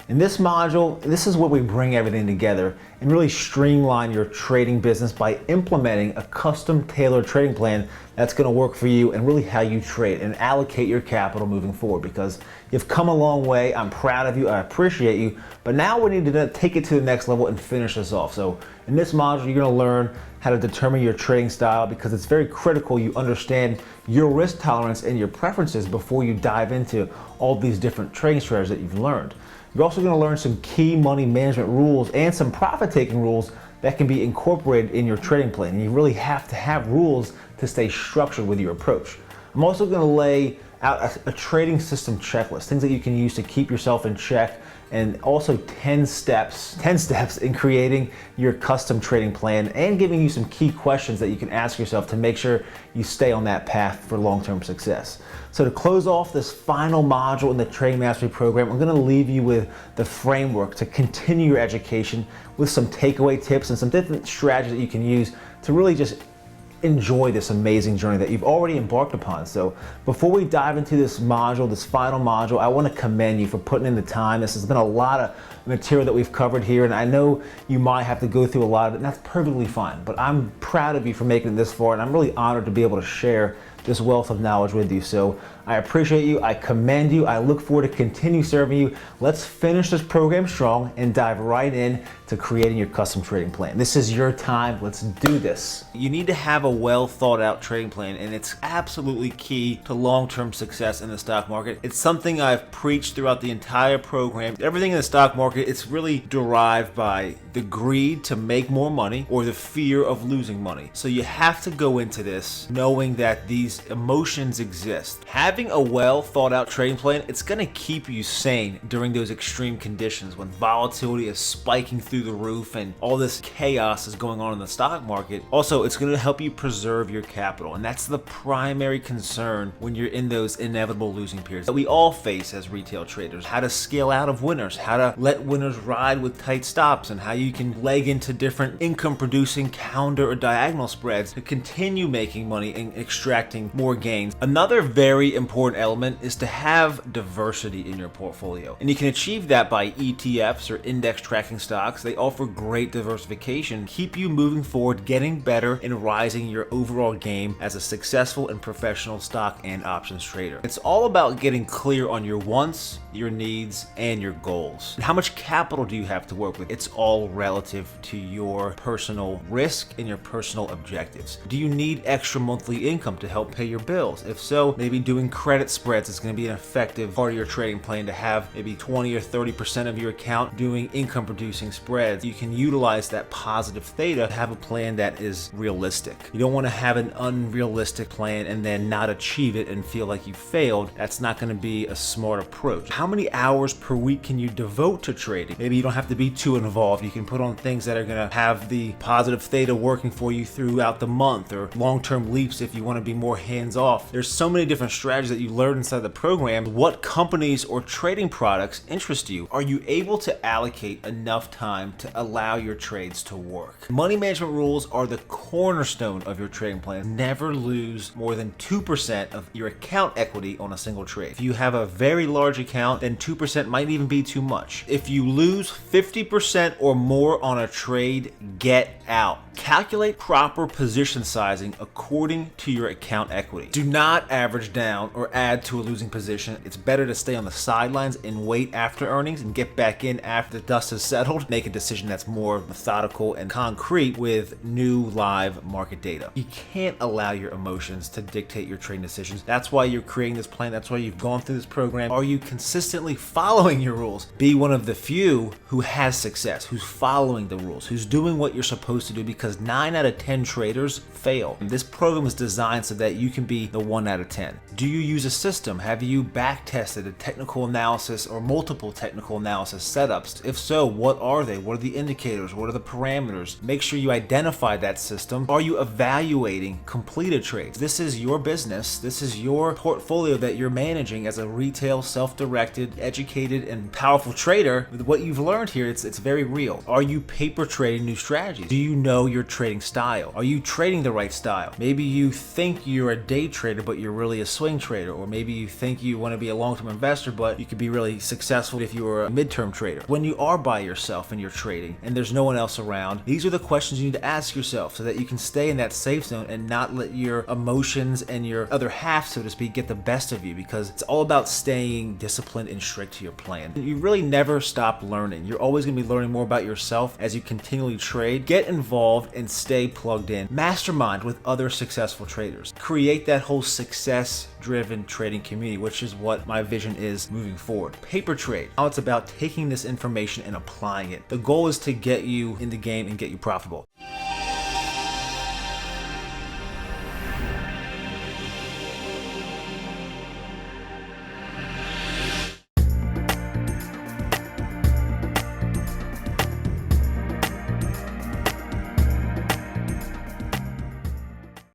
In this module, this is where we bring everything together and really streamline your trading business by implementing a custom tailored trading plan that's going to work for you and really how you trade and allocate your capital moving forward, because you've come a long way. I'm proud of you. I appreciate you. But now we need to take it to the next level and finish this off. So in this module, you're going to learn how to determine your trading style, because it's very critical you understand your risk tolerance and your preferences before you dive into all these different trading strategies that you've learned. You're also going to learn some key money management rules and some profit-taking rules that can be incorporated in your trading plan. And you really have to have rules to stay structured with your approach. I'm also going to lay out a trading system checklist, things that you can use to keep yourself in check, and also 10 steps in creating your custom trading plan and giving you some key questions that you can ask yourself to make sure you stay on that path for long-term success. So to close off this final module in the Trading Mastery program, I'm going to leave you with the framework to continue your education with some takeaway tips and some different strategies that you can use to really just enjoy this amazing journey that you've already embarked upon. So before we dive into this module, this final module, I want to commend you for putting in the time. This has been a lot of material that we've covered here, and I know you might have to go through a lot of it, and that's perfectly fine. But I'm proud of you for making it this far, and I'm really honored to be able to share this wealth of knowledge with you. So I appreciate you. I commend you. I look forward to continue serving you. Let's finish this program strong and dive right in to creating your custom trading plan. This is your time. Let's do this. You need to have a well thought out trading plan, and it's absolutely key to long-term success in the stock market. It's something I've preached throughout the entire program. Everything in the stock market, it's really derived by the greed to make more money or the fear of losing money. So you have to go into this knowing that these emotions exist. Having a well thought out trading plan, it's going to keep you sane during those extreme conditions when volatility is spiking through the roof and all this chaos is going on in the stock market. Also, it's going to help you preserve your capital, and that's the primary concern when you're in those inevitable losing periods that we all face as retail traders. How to scale out of winners, how to let winners ride with tight stops, and how you can leg into different income producing counter or diagonal spreads to continue making money and extracting more gains. Another very important element is to have diversity in your portfolio, and you can achieve that by ETFs or index tracking stocks. They offer great diversification, keep you moving forward, getting better, and rising your overall game as a successful and professional stock and options trader. It's all about getting clear on your wants, your needs, and your goals. And how much capital do you have to work with? It's all relative to your personal risk and your personal objectives. Do you need extra monthly income to help pay your bills? If so, maybe doing credit spreads is going to be an effective part of your trading plan, to have maybe 20 or 30% of your account doing income producing spreads. You can utilize that positive theta to have a plan that is realistic. You don't want to have an unrealistic plan and then not achieve it and feel like you failed. That's not going to be a smart approach. How many hours per week can you devote to trading? Maybe you don't have to be too involved. You can put on things that are going to have the positive theta working for you throughout the month, or long-term leaps if you want to be more hands-off. There's so many different strategies that you learn inside the program. What companies or trading products interest you? Are you able to allocate enough time to allow your trades to work? Money management rules are the cornerstone of your trading plan. Never lose more than 2% of your account equity on a single trade. If you have a very large account, then 2% might even be too much. If you lose 50% or more on a trade, get out. Calculate proper position sizing according to your account equity. Do not average down or add to a losing position. It's better to stay on the sidelines and wait after earnings and get back in after the dust has settled. Make a decision that's more methodical and concrete with new live market data. You can't allow your emotions to dictate your trading decisions. That's why you're creating this plan. That's why you've gone through this program. Are you consistently following your rules? Be one of the few who has success, who's following the rules, who's doing what you're supposed to do, because 9 out of 10 traders fail. And this program is designed so that you can be the 1 out of 10. Do you use a system? Have you back tested a technical analysis or multiple technical analysis setups? If so, what are they? What are the indicators? What are the parameters? Make sure you identify that system. Are you evaluating completed trades? This is your business. This is your portfolio that you're managing as a retail, self-directed, educated, and powerful trader. With what you've learned here, it's very real. Are you paper trading new strategies? Do you know your trading style? Are you trading the right style? Maybe you think you're you're a day trader, but you're really a swing trader. Or maybe you think you want to be a long-term investor, but you could be really successful if you were a midterm trader. When you are by yourself and you're trading and there's no one else around, these are the questions you need to ask yourself so that you can stay in that safe zone and not let your emotions and your other half, so to speak, get the best of you, because it's all about staying disciplined and strict to your plan. You really never stop learning. You're always going to be learning more about yourself as you continually trade. Get involved and stay plugged in. Mastermind with other successful traders. Create that whole success-driven trading community, which is what my vision is moving forward. Paper trade. Now it's about taking this information and applying it. The goal is to get you in the game and get you profitable.